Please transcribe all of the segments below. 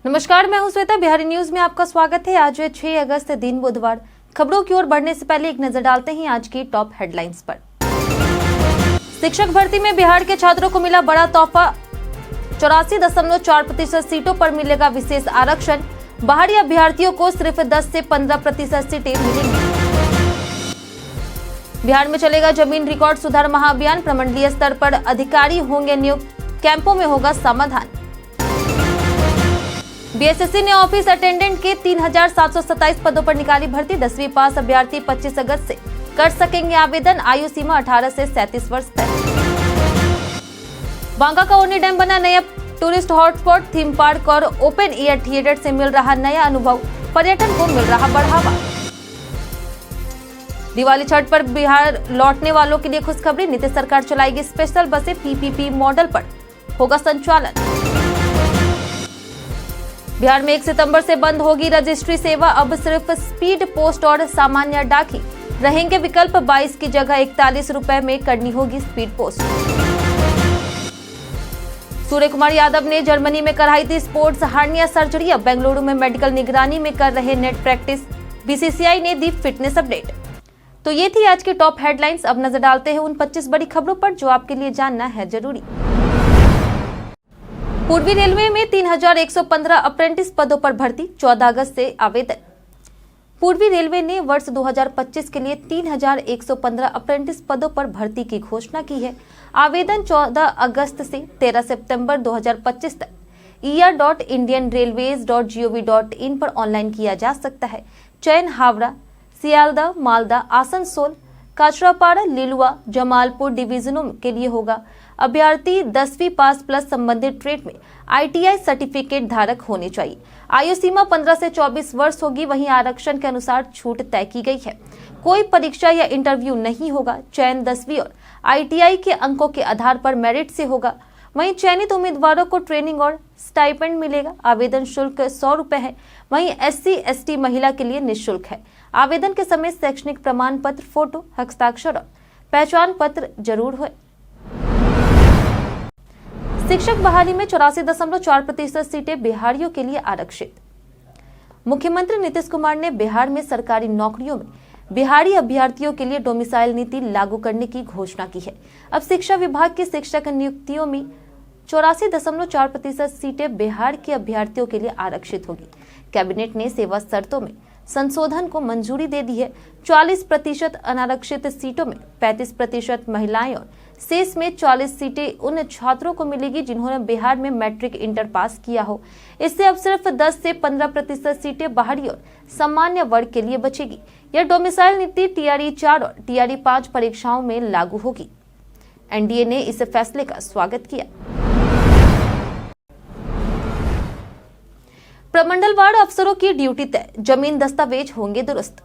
नमस्कार, मैं हूं श्वेता। बिहारी न्यूज में आपका स्वागत है। आज है 6 अगस्त दिन बुधवार। खबरों की ओर बढ़ने से पहले एक नजर डालते हैं आज की टॉप हेडलाइंस पर। शिक्षक भर्ती में बिहार के छात्रों को मिला बड़ा तोहफा। 84.4% सीटों पर मिलेगा विशेष आरक्षण। बाहरी अभ्यर्थियों को सिर्फ 10 से 15% सीटें मिलेंगी। बिहार में चलेगा जमीन रिकॉर्ड सुधार महाअभियान। प्रमंडलीय स्तर पर अधिकारी होंगे नियुक्त। कैंपों में होगा समाधान। बीएसएससी ने ऑफिस अटेंडेंट के 3,727 पदों पर निकाली भर्ती। 10वीं पास अभ्यर्थी 25 अगस्त से कर सकेंगे आवेदन। आयु सीमा 18 से 37 वर्ष तक। बांका का ओरनी डैम बना नया टूरिस्ट हॉटस्पॉट। थीम पार्क और ओपन एयर थिएटर से मिल रहा नया अनुभव। पर्यटन को मिल रहा बढ़ावा। दिवाली छठ पर बिहार लौटने वालों के लिए खुशखबरी। नीतीश सरकार चलाएगी स्पेशल बसें। पीपीपी मॉडल पर होगा संचालन। बिहार में 1 सितंबर से बंद होगी रजिस्ट्री सेवा। अब सिर्फ स्पीड पोस्ट और सामान्य डाक ही रहेंगे विकल्प। 22 की जगह 41 रुपए में करनी होगी स्पीड पोस्ट। सूर्य कुमार यादव ने जर्मनी में कराई थी स्पोर्ट्स हार्निया सर्जरी। अब बेंगलुरु में मेडिकल निगरानी में कर रहे नेट प्रैक्टिस। बीसीसीआई ने दी फिटनेस अपडेट। तो ये थी आज की टॉप हेडलाइंस। अब नजर डालते हैं उन 25 बड़ी खबरों पर जो आपके लिए जानना है जरूरी। पूर्वी रेलवे में 3,115 अप्रेंटिस पदों पर भर्ती। 14 अगस्त से आवेदन। पूर्वी रेलवे ने वर्ष 2025 के लिए 3,115 अप्रेंटिस पदों पर भर्ती की घोषणा की है। आवेदन 14 अगस्त से 13 सितंबर 2025 तक er.indianrailways.gov.in पर ऑनलाइन किया जा सकता है। चयन हावड़ा, सियालदह, मालदा, आसनसोल, काचरापाड़ा, लिलुआ, जमालपुर डिवीजनों के लिए होगा। अभ्यर्थी 10वीं पास प्लस संबंधित ट्रेड में आईटीआई सर्टिफिकेट धारक होने चाहिए। आयु सीमा 15 से 24 वर्ष होगी। वहीं आरक्षण के अनुसार छूट तय की गई है। कोई परीक्षा या इंटरव्यू नहीं होगा। चयन 10वीं और आईटीआई के अंकों के आधार पर मेरिट से होगा। वहीं चयनित उम्मीदवारों को ट्रेनिंग और स्टाइपेंड मिलेगा। आवेदन शुल्क 100 रुपए है। वहीं SC/ST महिला के लिए निःशुल्क है। आवेदन के समय शैक्षणिक प्रमाण पत्र, फोटो, हस्ताक्षर और पहचान पत्र जरूर हो। शिक्षक बहाली में 84.4% सीटें बिहारियों के लिए आरक्षित। मुख्यमंत्री नीतीश कुमार ने बिहार में सरकारी नौकरियों में बिहारी अभ्यर्थियों के लिए डोमिसाइल नीति लागू करने की घोषणा की है। अब शिक्षा विभाग की शिक्षक नियुक्तियों में 84.4% सीटें बिहार के अभ्यर्थियों के लिए आरक्षित होगी। कैबिनेट ने सेवा शर्तों में संशोधन को मंजूरी दे दी है। 40% अनारक्षित सीटों में 35% महिलाएं और शेष में 40 सीटें उन छात्रों को मिलेगी जिन्होंने बिहार में मैट्रिक इंटर पास किया हो। इससे अब सिर्फ 10 से 15% सीटें बाहरी और सामान्य वर्ग के लिए बचेगी। यह डोमिसाइल नीति TRE 4 और TRE 5 परीक्षाओं में लागू होगी। एनडीए ने इस फैसले का स्वागत किया। प्रमंडलवार अफसरों की ड्यूटी तय। जमीन दस्तावेज होंगे दुरुस्त।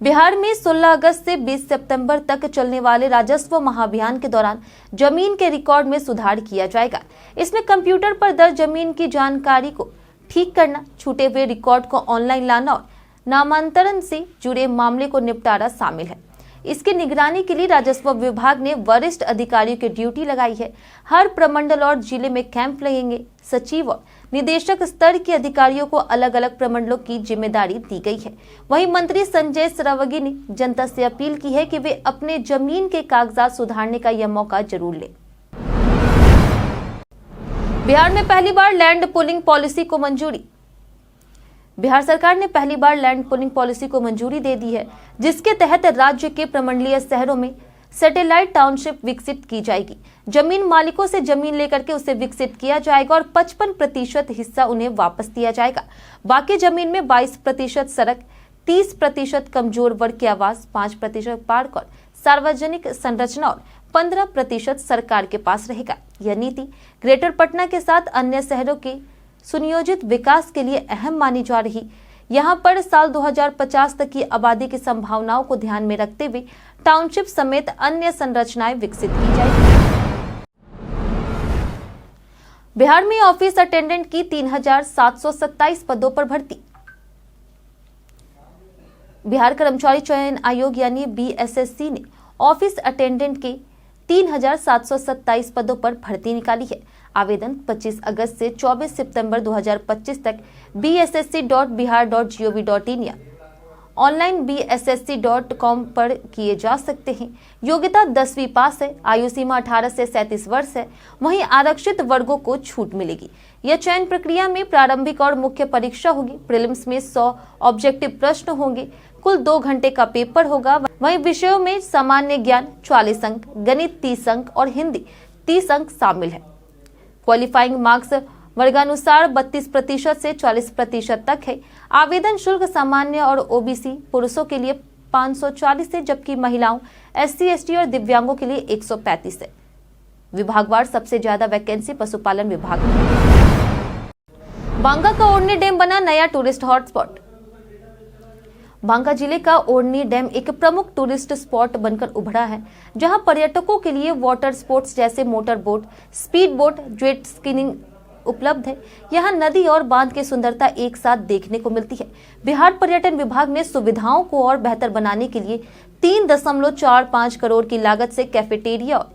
बिहार में 16 अगस्त से 20 सितंबर तक चलने वाले राजस्व महाअभियान के दौरान जमीन के रिकॉर्ड में सुधार किया जाएगा। इसमें कंप्यूटर पर दर्ज जमीन की जानकारी को ठीक करना, छूटे हुए रिकॉर्ड को ऑनलाइन लाना और नामांतरण से जुड़े मामले को निपटारा शामिल है। इसकी निगरानी के लिए राजस्व विभाग ने वरिष्ठ अधिकारियों की ड्यूटी लगाई है। हर प्रमंडल और जिले में कैंप लगेंगे। सचिव और निदेशक स्तर के अधिकारियों को अलग अलग प्रमंडलों की जिम्मेदारी दी गई है। वहीं मंत्री संजय सरावगी ने जनता से अपील की है कि वे अपने जमीन के कागजात सुधारने का यह मौका जरूर लें। बिहार में पहली बार लैंड पूलिंग पॉलिसी को मंजूरी। बिहार सरकार ने पहली बार लैंड पूलिंग पॉलिसी को मंजूरी दे दी है, जिसके तहत राज्य के प्रमंडलीय शहरों में सैटेलाइट टाउनशिप विकसित की जाएगी। जमीन मालिकों से जमीन लेकर के उसे विकसित किया जाएगा और 55% हिस्सा उन्हें वापस दिया जाएगा। बाकी जमीन में 22% सड़क, 30% कमजोर वर्ग के आवास, 5% पार्क और सार्वजनिक संरचना और 15% सरकार के पास रहेगा। यह नीति ग्रेटर पटना के साथ अन्य शहरों के सुनियोजित विकास के लिए अहम मानी जा रही। यहां पर साल 2050 तक की आबादी की संभावनाओं को ध्यान में रखते हुए टाउनशिप समेत अन्य संरचनाएं विकसित की जाएगी। बिहार में ऑफिस अटेंडेंट की 3,727 पदों पर भर्ती। बिहार कर्मचारी चयन आयोग यानी BSSC ने ऑफिस अटेंडेंट के 3,727 पदों पर भर्ती निकाली है। आवेदन 25 अगस्त से 24 सितंबर 2025 तक bssc.bihar.gov.in या ऑनलाइन bssc.com पर किए जा सकते हैं। योग्यता 10वीं पास है। आयु सीमा 18 से 37 वर्ष है। वहीं आरक्षित वर्गों को छूट मिलेगी। यह चयन प्रक्रिया में प्रारंभिक और मुख्य परीक्षा होगी। प्रीलिम्स में 100 ऑब्जेक्टिव प्रश्न होंगे। कुल 2 घंटे का पेपर होगा। वहीं विषयों में सामान्य ज्ञान 44 अंक, गणित 30 अंक और हिंदी 30 अंक शामिल है। क्वालिफाइंग मार्क्स वर्गानुसार 32% से 40% तक है। आवेदन शुल्क सामान्य और ओबीसी पुरुषों के लिए 540 है, जबकि महिलाओं, SC, ST और दिव्यांगों के लिए 135 है। विभागवार सबसे ज्यादा वैकेंसी पशुपालन विभाग में। बांका का ओढ़नी डैम बना नया टूरिस्ट हॉटस्पॉट। बांका जिले का ओढ़नी डैम एक प्रमुख टूरिस्ट स्पॉट बनकर उभरा है, जहां पर्यटकों के लिए वाटर स्पोर्ट्स जैसे motor boat, speed boat, jet skiing उपलब्ध है। यहाँ नदी और बांध की सुंदरता एक साथ देखने को मिलती है। बिहार पर्यटन विभाग ने सुविधाओं को और बेहतर बनाने के लिए 3.45 करोड़ की लागत से कैफेटेरिया और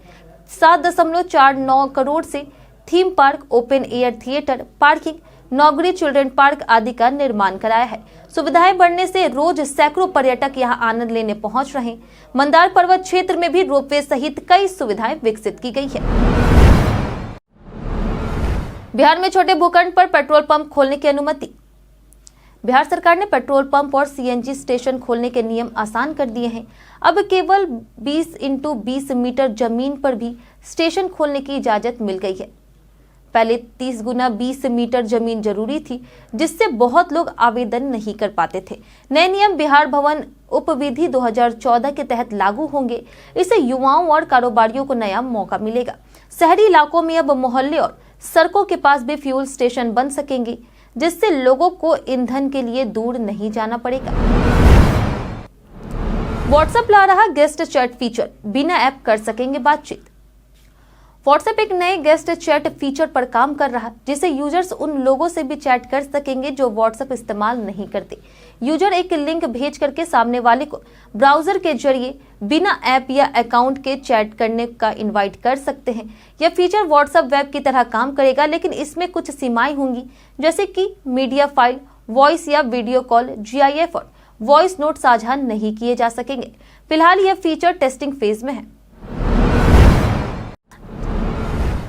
7.49 करोड़ से theme park, open air theatre, parking, नौगरी चिल्ड्रन पार्क आदि का निर्माण कराया है। सुविधाएं बढ़ने से रोज सैकड़ों पर्यटक यहां आनंद लेने पहुंच रहे हैं। मंदार पर्वत क्षेत्र में भी रोपवे सहित कई सुविधाएं विकसित की गई है। बिहार में छोटे भूखंड पर पेट्रोल पंप खोलने की अनुमति। बिहार सरकार ने पेट्रोल पंप और CNG स्टेशन खोलने के नियम आसान कर दिए हैं। अब केवल 20x20 मीटर जमीन पर भी स्टेशन खोलने की इजाजत मिल गई है। पहले 30 गुना 20 मीटर जमीन जरूरी थी, जिससे बहुत लोग आवेदन नहीं कर पाते थे। नए नियम बिहार भवन उपविधि 2014 के तहत लागू होंगे। इससे युवाओं और कारोबारियों को नया मौका मिलेगा। शहरी इलाकों में अब मोहल्ले और सड़कों के पास भी फ्यूल स्टेशन बन सकेंगे, जिससे लोगों को ईंधन के लिए दूर नहीं जाना पड़ेगा। व्हाट्सएप ला रहा गेस्ट चैट फीचर, बिना ऐप कर सकेंगे बातचीत। व्हाट्सएप एक नए गेस्ट चैट फीचर पर काम कर रहा है, जिससे यूजर्स उन लोगों से भी चैट कर सकेंगे जो व्हाट्सएप इस्तेमाल नहीं करते। यूजर एक लिंक भेज करके सामने वाले को ब्राउजर के जरिए बिना ऐप या अकाउंट के चैट करने का इनवाइट कर सकते हैं। यह फीचर व्हाट्सएप वेब की तरह काम करेगा, लेकिन इसमें कुछ सीमाएं होंगी, जैसे कि मीडिया फाइल, वॉइस या वीडियो कॉल, GIF और वॉइस नोट साझा नहीं किए जा सकेंगे। फिलहाल यह फीचर टेस्टिंग फेज में है।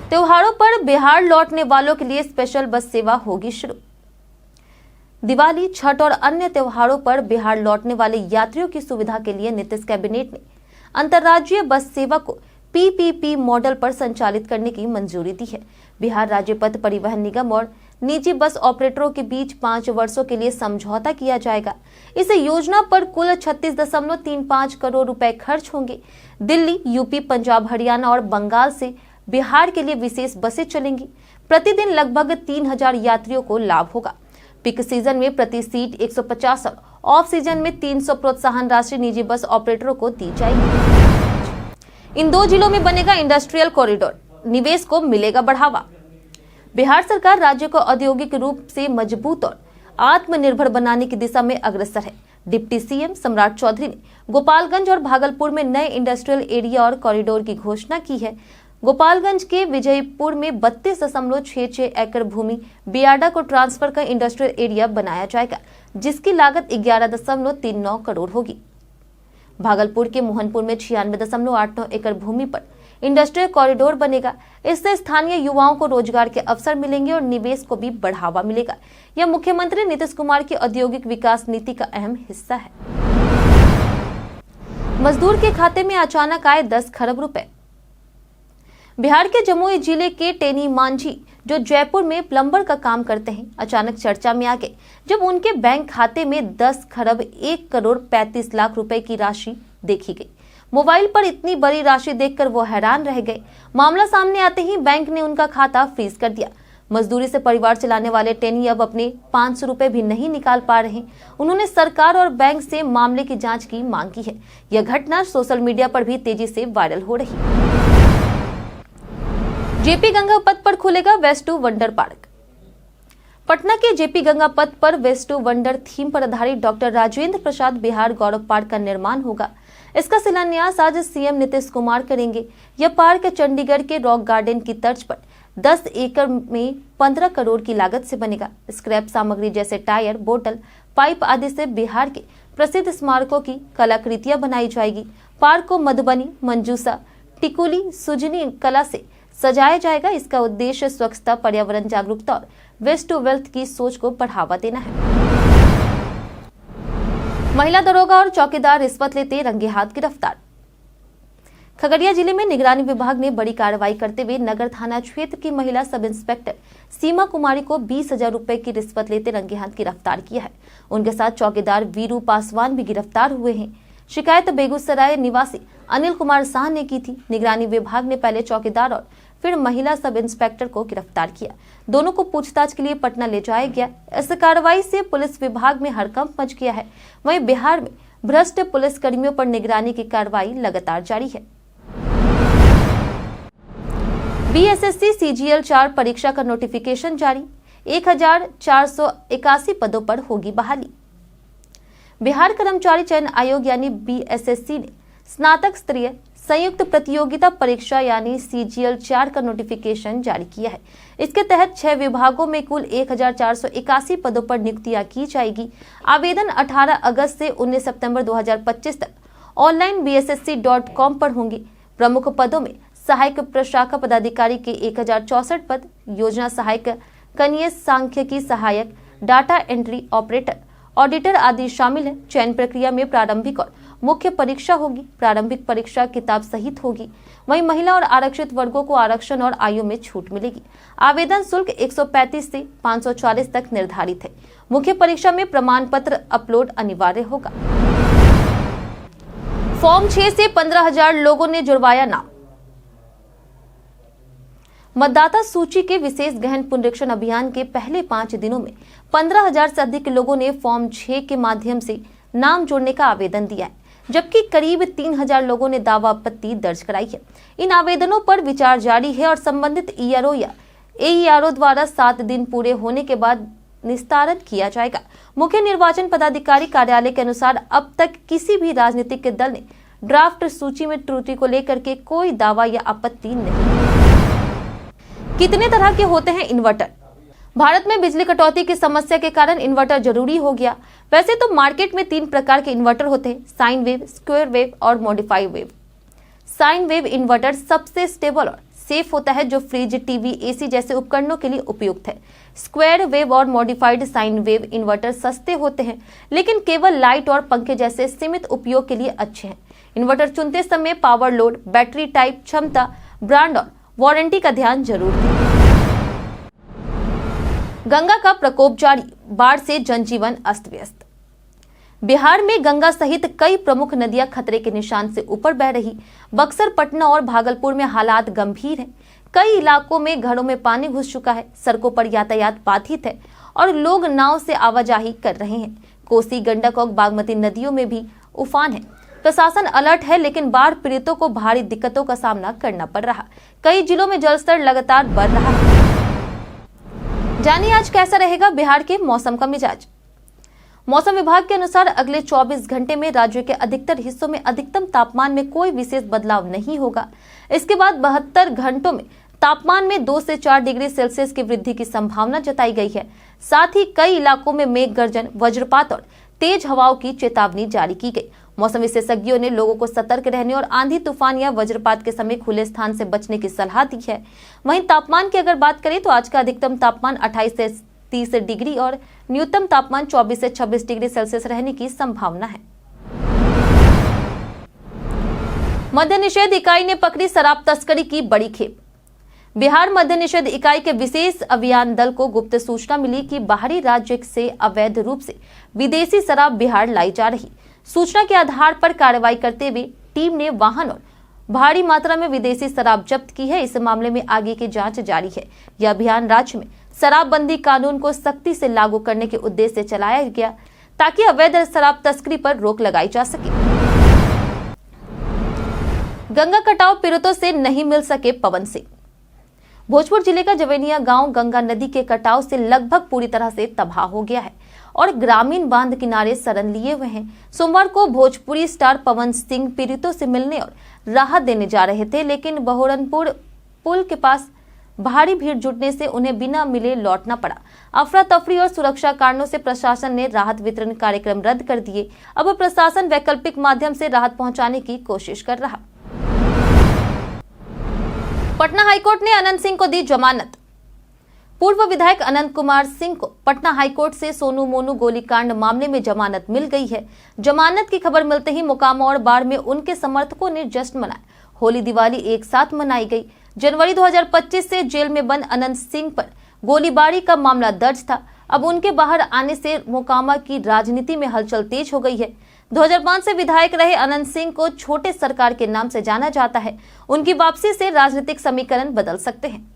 त्योहारों पर बिहार लौटने वालों के लिए स्पेशल बस सेवा होगी शुरू। दिवाली, छठ और अन्य त्योहारों पर बिहार लौटने वाले यात्रियों की सुविधा के लिए नीतीश कैबिनेट ने अंतर्राज्यीय बस सेवा को PPP मॉडल पर संचालित करने की मंजूरी दी है। बिहार राज्य पथ परिवहन निगम और निजी बस ऑपरेटरों के बीच 5 वर्षों के लिए समझौता किया जाएगा। इस योजना पर कुल 36.35 करोड़ रुपए खर्च होंगे। दिल्ली, यूपी, पंजाब, हरियाणा और बंगाल से बिहार के लिए विशेष बसें चलेंगी। प्रतिदिन लगभग 3000 यात्रियों को लाभ होगा। पीक सीजन में प्रति सीट 150 और ऑफ सीजन में 300 प्रोत्साहन राशि निजी बस ऑपरेटरों को दी जाएगी। इन 2 जिलों में बनेगा इंडस्ट्रियल कॉरिडोर, निवेश को मिलेगा बढ़ावा। बिहार सरकार राज्य को औद्योगिक रूप से मजबूत और आत्मनिर्भर बनाने की दिशा में अग्रसर है। डिप्टी CM सम्राट चौधरी ने गोपालगंज और भागलपुर में नए इंडस्ट्रियल एरिया और कॉरिडोर की घोषणा की है। गोपालगंज के विजयपुर में 32.66 एकड़ भूमि बियाडा को ट्रांसफर कर इंडस्ट्रियल एरिया बनाया जाएगा, जिसकी लागत 11.39 करोड़ होगी। भागलपुर के मोहनपुर में 96.89 एकड़ भूमि पर इंडस्ट्रियल कॉरिडोर बनेगा। इससे स्थानीय युवाओं को रोजगार के अवसर मिलेंगे और निवेश को भी बढ़ावा मिलेगा। यह मुख्यमंत्री नीतीश कुमार की औद्योगिक विकास नीति का अहम हिस्सा है। मजदूर के खाते में अचानक आए 10 खरब रुपए। बिहार के जमुई जिले के टेनी मांझी, जो जयपुर में प्लम्बर का काम करते हैं, अचानक चर्चा में आ गए जब उनके बैंक खाते में 10 खरब 1 करोड़ 35 लाख रुपए की राशि देखी गई। मोबाइल पर इतनी बड़ी राशि देखकर वो हैरान रह गए। मामला सामने आते ही बैंक ने उनका खाता फ्रीज कर दिया। मजदूरी से परिवार चलाने वाले टेनी अब अपने 500 रुपए भी नहीं निकाल पा रहे। उन्होंने सरकार और बैंक से मामले की जांच की मांग की है। यह घटना सोशल मीडिया पर भी तेजी से वायरल हो रही है। जेपी गंगा पथ पर खुलेगा waste to wonder park. Patna के जेपी गंगा पथ पर वेस्ट टू वंडर थीम पर आधारित डॉक्टर राजेंद्र प्रसाद बिहार गौरव पार्क का निर्माण होगा। इसका शिलान्यास आज CM नीतीश कुमार करेंगे। यह पार्क चंडीगढ़ के रॉक गार्डन की तर्ज पर 10 एकड़ में 15 करोड़ की लागत से बनेगा। स्क्रैप सामग्री जैसे टायर, बोतल, पाइप आदि से बिहार के प्रसिद्ध स्मारकों की कलाकृतियां बनाई जाएगी। पार्क को मधुबनी, मंजूसा, टिकुली, सुजनी कला से सजाया जाएगा। इसका उद्देश्य स्वच्छता, पर्यावरण जागरूकता और वेस्ट टू वेल्थ की सोच को बढ़ावा देना है। महिला दरोगा और चौकीदार रिश्वत लेते रंगे हाथ गिरफ्तार। खगड़िया जिले में निगरानी विभाग ने बड़ी कार्रवाई करते हुए नगर थाना क्षेत्र की महिला सब इंस्पेक्टर सीमा कुमारी को 20,000 रुपए की रिश्वत लेते रंगे हाथ गिरफ्तार किया है। उनके साथ चौकीदार वीरू पासवान भी गिरफ्तार हुए हैं। शिकायत बेगूसराय निवासी अनिल कुमार शाह ने की थी। निगरानी विभाग ने पहले चौकीदार और फिर महिला सब इंस्पेक्टर को गिरफ्तार किया। दोनों को पूछताछ के लिए पटना ले जाया गया। इस कार्रवाई से पुलिस विभाग में हड़कंप मच गया है। वहीं बिहार में भ्रष्ट पुलिस कर्मियों पर निगरानी की कार्रवाई लगातार जारी है। बीएसएससी सीजीएल 4 परीक्षा का नोटिफिकेशन जारी। 1481 पदों पर होगी बहाली। बिहार कर्मचारी चयन आयोग यानी बीएसएससी ने स्नातक स्तरीय संयुक्त प्रतियोगिता परीक्षा यानी सीजीएल 4 का नोटिफिकेशन जारी किया है। इसके तहत 6 विभागों में कुल 1481 पदों पर नियुक्तियां की जाएगी। आवेदन 18 अगस्त से 19 सितंबर 2025 तक ऑनलाइन bssc.com पर होंगे। प्रमुख पदों में सहायक प्रशाखा पदाधिकारी के 1064 पद, योजना सहायक, कनीय सांख्यिकी सहायक, डाटा एंट्री ऑपरेटर, ऑडिटर आदि शामिल है। चयन प्रक्रिया में प्रारंभिक और मुख्य परीक्षा होगी। प्रारंभिक परीक्षा किताब सहित होगी। वहीं महिला और आरक्षित वर्गों को आरक्षण और आयु में छूट मिलेगी। आवेदन शुल्क 135 से 540 तक निर्धारित है। मुख्य परीक्षा में प्रमाण पत्र अपलोड अनिवार्य होगा। फॉर्म 6 से 15,000 लोगों ने जुड़वाया नाम। मतदाता सूची के विशेष गहन पुनरीक्षण अभियान के पहले 5 दिनों में 15,000 से अधिक लोगों ने फॉर्म 6 के माध्यम से नाम जोड़ने का आवेदन दिया है, जबकि करीब 3,000 लोगों ने दावा आपत्ति दर्ज कराई है। इन आवेदनों पर विचार जारी है और संबंधित ईआरओ या एईआरओ द्वारा 7 दिन पूरे होने के बाद निस्तारण किया जाएगा। मुख्य निर्वाचन पदाधिकारी कार्यालय के अनुसार अब तक किसी भी राजनीतिक दल ने ड्राफ्ट सूची में त्रुटि को लेकर के कोई दावा या आपत्ति नहीं। कितने तरह के होते हैं इन्वर्टर? भारत में बिजली कटौती की समस्या के कारण इन्वर्टर जरूरी हो गया। वैसे तो मार्केट में 3 प्रकार के इन्वर्टर होते हैं, साइन वेव, स्क्वायर वेव और modified wave. Sine wave inverter सबसे स्टेबल और सेफ होता है, जो फ्रिज, टीवी, एसी जैसे उपकरणों के लिए उपयुक्त है। स्क्वायर वेव और मॉडिफाइड साइन वेव इन्वर्टर सस्ते होते हैं, लेकिन केवल लाइट और पंखे जैसे सीमित उपयोग के लिए अच्छे हैं। इन्वर्टर चुनते समय पावर लोड, बैटरी टाइप, क्षमता, ब्रांड और वारंटी का ध्यान जरूर दें। गंगा का प्रकोप जारी, बाढ़ से जनजीवन अस्त व्यस्त। बिहार में गंगा सहित कई प्रमुख नदियां खतरे के निशान से ऊपर बह रही। बक्सर, पटना और भागलपुर में हालात गंभीर हैं। कई इलाकों में घरों में पानी घुस चुका है। सड़कों पर यातायात बाधित है और लोग नाव से आवाजाही कर रहे हैं। कोसी, गंडक और बागमती नदियों में भी उफान है। प्रशासन अलर्ट है, लेकिन बाढ़ पीड़ितों को भारी दिक्कतों का सामना करना पड़ रहा। कई जिलों में जलस्तर लगातार बढ़ रहा है। जानिए आज कैसा रहेगा बिहार के मौसम का मिजाज। मौसम विभाग के अनुसार अगले 24 घंटे में राज्य के अधिकतर हिस्सों में अधिकतम तापमान में कोई विशेष बदलाव नहीं होगा। इसके बाद 72 घंटों में तापमान में 2 से 4 डिग्री सेल्सियस की वृद्धि की संभावना जताई गई है। साथ ही कई इलाकों में मेघ गर्जन, वज्रपात और तेज हवाओं की चेतावनी जारी की गई। मौसम विशेषज्ञों ने लोगों को सतर्क रहने और आंधी तूफान या वज्रपात के समय खुले स्थान से बचने की सलाह दी है। वहीं तापमान की अगर बात करें तो आज का अधिकतम तापमान 28 से 30 डिग्री और न्यूनतम तापमान 24 से 26 डिग्री सेल्सियस रहने की संभावना है। मद्य निषेध इकाई ने पकड़ी शराब तस्करी की बड़ी खेप। बिहार मद्य निषेध इकाई के विशेष अभियान दल को गुप्त सूचना मिली कि बाहरी राज्य से अवैध रूप से विदेशी शराब बिहार लाई जा रही। सूचना के आधार पर कार्रवाई करते हुए टीम ने वाहन और भारी मात्रा में विदेशी शराब जब्त की है। इस मामले में आगे की जांच जारी है। यह अभियान राज्य में शराबबंदी कानून को सख्ती से लागू करने के उद्देश्य से चलाया गया, ताकि अवैध शराब तस्करी पर रोक लगाई जा सके। गंगा कटाव पीड़ितों से नहीं मिल सके पवन सिंह। भोजपुर जिले का जवेनिया गांव गंगा नदी के कटाव से लगभग पूरी तरह से तबाह हो गया है और ग्रामीण बांध किनारे शरण लिए हुए हैं। सोमवार को भोजपुरी स्टार पवन सिंह पीड़ितों से मिलने और राहत देने जा रहे थे, लेकिन बहोरनपुर पुल के पास भारी भीड़ जुटने से उन्हें बिना मिले लौटना पड़ा। अफरा तफरी और सुरक्षा कारणों से प्रशासन ने राहत वितरण कार्यक्रम रद्द कर दिए। अब प्रशासन वैकल्पिक माध्यम से राहत पहुंचाने की कोशिश कर रहा। पटना हाईकोर्ट ने अनंत सिंह को दी जमानत। पूर्व विधायक अनंत कुमार सिंह को पटना हाईकोर्ट से सोनू मोनू गोलीकांड मामले में जमानत मिल गई है। जमानत की खबर मिलते ही मोकामा और बाढ़ में उनके समर्थकों ने जश्न मनाया। होली दिवाली एक साथ मनाई गई। जनवरी 2025 से जेल में बंद अनंत सिंह पर गोलीबारी का मामला दर्ज था। अब उनके बाहर आने से मोकामा की राजनीति में हलचल तेज हो गई है। 2005 से विधायक रहे अनंत सिंह को छोटे सरकार के नाम से जाना जाता है। उनकी वापसी से राजनीतिक समीकरण बदल सकते हैं।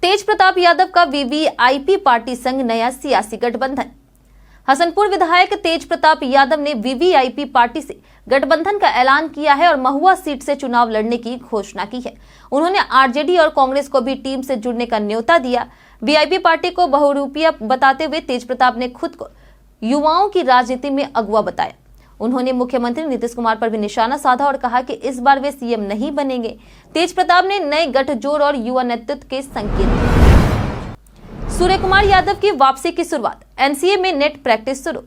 तेज प्रताप यादव का वीवीआईपी पार्टी संग नया सियासी गठबंधन। हसनपुर विधायक तेज प्रताप यादव ने वीवीआईपी पार्टी से गठबंधन का ऐलान किया है और महुआ सीट से चुनाव लड़ने की घोषणा की है। उन्होंने आरजेडी और कांग्रेस को भी टीम से जुड़ने का न्योता दिया। वीआईपी पार्टी को बहुरूपिया बताते हुए तेज प्रताप ने खुद को युवाओं की राजनीति में अगुवा बताया। उन्होंने मुख्यमंत्री नीतीश कुमार पर भी निशाना साधा और कहा कि इस बार वे सीएम नहीं बनेंगे। तेज प्रताप ने नए गठजोड़ और युवा नेतृत्व के संकेत दिए। सूर्य कुमार यादव की वापसी की शुरुआत। एनसीए में नेट प्रैक्टिस शुरू।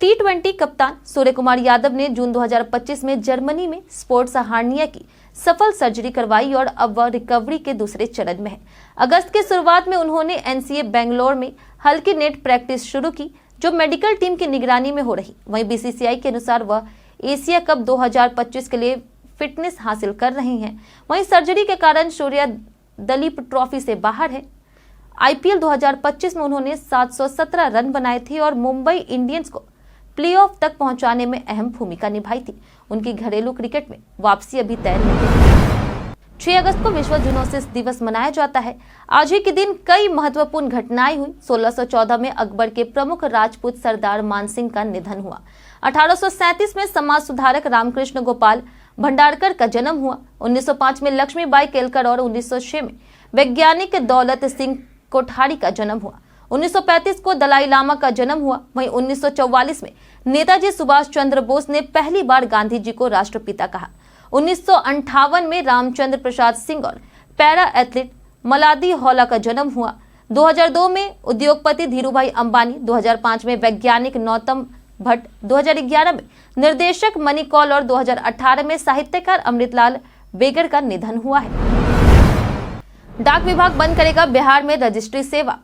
T20 कप्तान सूर्य कुमार यादव ने जून 2025 में जर्मनी में स्पोर्ट्स हार्निया की सफल सर्जरी करवाई और अब वह रिकवरी के दूसरे चरण में है। अगस्त की शुरुआत में उन्होंने एनसीए बेंगलोर में हल्की नेट प्रैक्टिस शुरू की, जो मेडिकल टीम की निगरानी में हो रही। वहीं बीसीसीआई के अनुसार वह एशिया कप 2025 के लिए फिटनेस हासिल कर रही हैं। वहीं सर्जरी के कारण सूर्या दलीप ट्रॉफी से बाहर है। आईपीएल 2025 में उन्होंने 717 रन बनाए थे और मुंबई इंडियंस को प्लेऑफ तक पहुंचाने में अहम भूमिका निभाई थी। उनकी घरेलू क्रिकेट में वापसी अभी तय नहीं। 6 अगस्त को विश्व जूनोसिस दिवस मनाया जाता है। आज ही के दिन कई महत्वपूर्ण घटनाएं हुई। 1614 में अकबर के प्रमुख राजपूत सरदार मानसिंह का निधन हुआ। 1837 में समाज सुधारक रामकृष्ण गोपाल भंडारकर का जन्म हुआ। 1905 में लक्ष्मीबाई केलकर और 1906 में वैज्ञानिक दौलत सिंह कोठारी का जन्म हुआ। 1935 को दलाई लामा का जन्म हुआ। वहीं 1944 में नेताजी सुभाष चंद्र बोस ने पहली बार गांधी जी को राष्ट्रपिता कहा। 1958 में रामचंद्र प्रसाद सिंह और पैरा एथलीट मलादी हौला का जन्म हुआ। 2002 में उद्योगपति धीरूभाई अंबानी, 2005 में वैज्ञानिक नौतम भट्ट, 2011 में निर्देशक मनी कौल और 2018 में साहित्यकार अमृतलाल बेगर का निधन हुआ है। डाक विभाग बंद करेगा बिहार में रजिस्ट्री सेवा।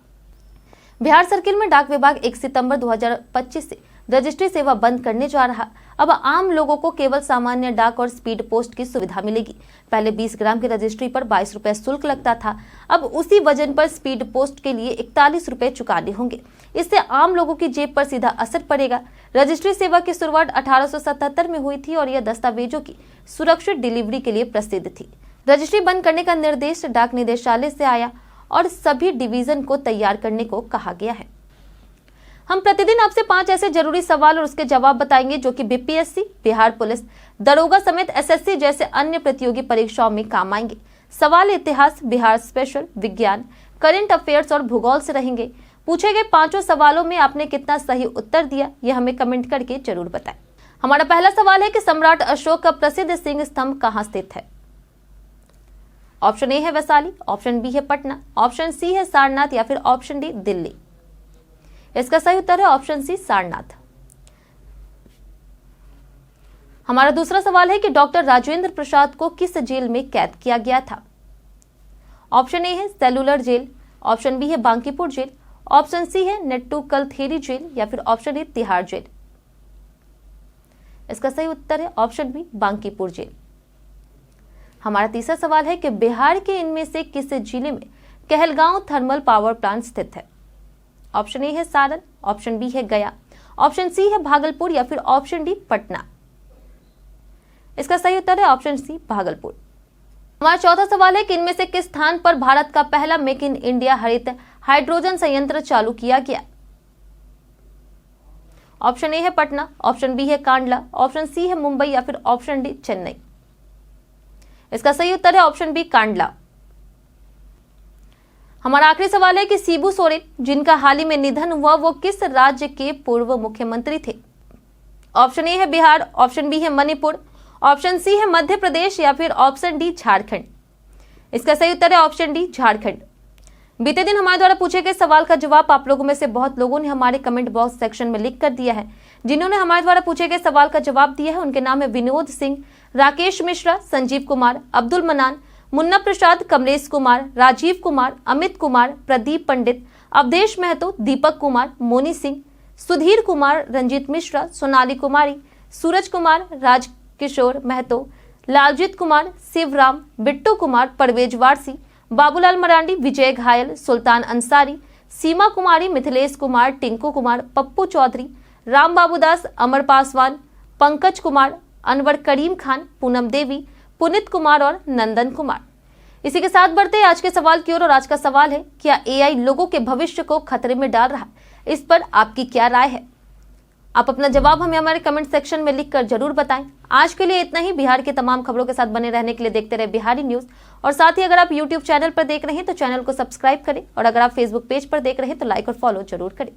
बिहार सर्किल में डाक विभाग 1 सितंबर 2025 से रजिस्ट्री सेवा बंद करने जा रहा। अब आम लोगों को केवल सामान्य डाक और स्पीड पोस्ट की सुविधा मिलेगी। पहले 20 ग्राम की रजिस्ट्री पर 22 रुपए शुल्क लगता था। अब उसी वजन पर स्पीड पोस्ट के लिए 41 रुपए चुकाने होंगे। इससे आम लोगों की जेब पर सीधा असर पड़ेगा। रजिस्ट्री सेवा की शुरुआत 1877 में हुई थी और यह दस्तावेजों की सुरक्षित डिलीवरी के लिए प्रसिद्ध थी। रजिस्ट्री बंद करने का निर्देश डाक निदेशालय से आया और सभी डिवीजन को तैयार करने को कहा गया है। हम प्रतिदिन आपसे 5 ऐसे जरूरी सवाल और उसके जवाब बताएंगे जो कि बीपीएससी, बिहार पुलिस, दरोगा समेत एसएससी जैसे अन्य प्रतियोगी परीक्षाओं में काम आएंगे। सवाल इतिहास, बिहार स्पेशल, विज्ञान, करंट अफेयर्स और भूगोल से रहेंगे। पूछे गए 5 सवालों में आपने कितना सही उत्तर दिया, यह हमें कमेंट करके जरूर बताएं। हमारा पहला सवाल है कि सम्राट अशोक का प्रसिद्ध सिंह स्तंभ कहाँ स्थित है? ऑप्शन ए है वैशाली, ऑप्शन बी है पटना, ऑप्शन सी है सारनाथ या फिर ऑप्शन डी दिल्ली। इसका सही उत्तर है ऑप्शन सी सारनाथ। हमारा दूसरा सवाल है कि डॉक्टर राजेंद्र प्रसाद को किस जेल में कैद किया गया था? ऑप्शन ए है सेलुलर जेल, ऑप्शन बी है बांकीपुर जेल, ऑप्शन सी है नेट्टू कलथेरी जेल या फिर ऑप्शन डी तिहाड़ जेल। इसका सही उत्तर है ऑप्शन बी बांकीपुर जेल। हमारा तीसरा सवाल है कि बिहार के इनमें से किस जिले में कहलगांव थर्मल पावर प्लांट स्थित है? ऑप्शन ए है सारण, ऑप्शन बी है गया, ऑप्शन सी है भागलपुर या फिर ऑप्शन डी पटना। इसका सही उत्तर है ऑप्शन सी भागलपुर। हमारा चौथा सवाल है कि इनमें से किस स्थान पर भारत का पहला मेक इन इंडिया हरित हाइड्रोजन संयंत्र चालू किया गया? ऑप्शन ए है पटना, ऑप्शन बी है कांडला, ऑप्शन सी है मुंबई या फिर ऑप्शन डी चेन्नई। इसका सही उत्तर है ऑप्शन बी कांडला। हमारा आखिरी सवाल है कि शिबू सोरेन, जिनका हाल ही में निधन हुआ, वो किस राज्य के पूर्व मुख्यमंत्री थे? ऑप्शन ए है बिहार, ऑप्शन बी है मणिपुर, ऑप्शन सी है मध्य प्रदेश या फिर ऑप्शन डी झारखंड। इसका सही उत्तर है ऑप्शन डी झारखंड। बीते दिन हमारे द्वारा पूछे गए सवाल का जवाब आप लोगों में से बहुत लोगों ने हमारे कमेंट बॉक्स सेक्शन में लिख कर दिया है। जिन्होंने हमारे द्वारा पूछे गए सवाल का जवाब दिया है उनके नाम है विनोद सिंह, राकेश मिश्रा, संजीव कुमार, अब्दुल मनान, मुन्ना प्रसाद, कमलेश कुमार, राजीव कुमार, अमित कुमार, प्रदीप पंडित, अवधेश महतो, दीपक कुमार, मोनी सिंह, सुधीर कुमार, रंजीत मिश्रा, सोनाली कुमारी, सूरज कुमार, राजकिशोर महतो, लालजीत कुमार, शिवराम, बिट्टू कुमार, परवेज वारसी, बाबूलाल मरांडी, विजय घायल, सुल्तान अंसारी, सीमा कुमारी, मिथिलेश कुमार, टिंकू कुमार, पप्पू चौधरी, राम बाबूदास, अमर पासवान, पंकज कुमार, अनवर करीम खान, पूनम देवी, पुनित कुमार और नंदन कुमार। इसी के साथ बढ़ते हैं आज के सवाल की ओर और आज का सवाल है, क्या एआई लोगों के भविष्य को खतरे में डाल रहा है? इस पर आपकी क्या राय है? आप अपना जवाब हमें हमारे कमेंट सेक्शन में लिखकर जरूर बताएं। आज के लिए इतना ही। बिहार की तमाम खबरों के साथ बने रहने के लिए देखते रहे बिहारी न्यूज। और साथ ही अगर आप यूट्यूब चैनल पर देख रहे हैं तो चैनल को सब्सक्राइब करें और अगर आप फेसबुक पेज पर देख रहे हैं तो लाइक और फॉलो जरूर करें।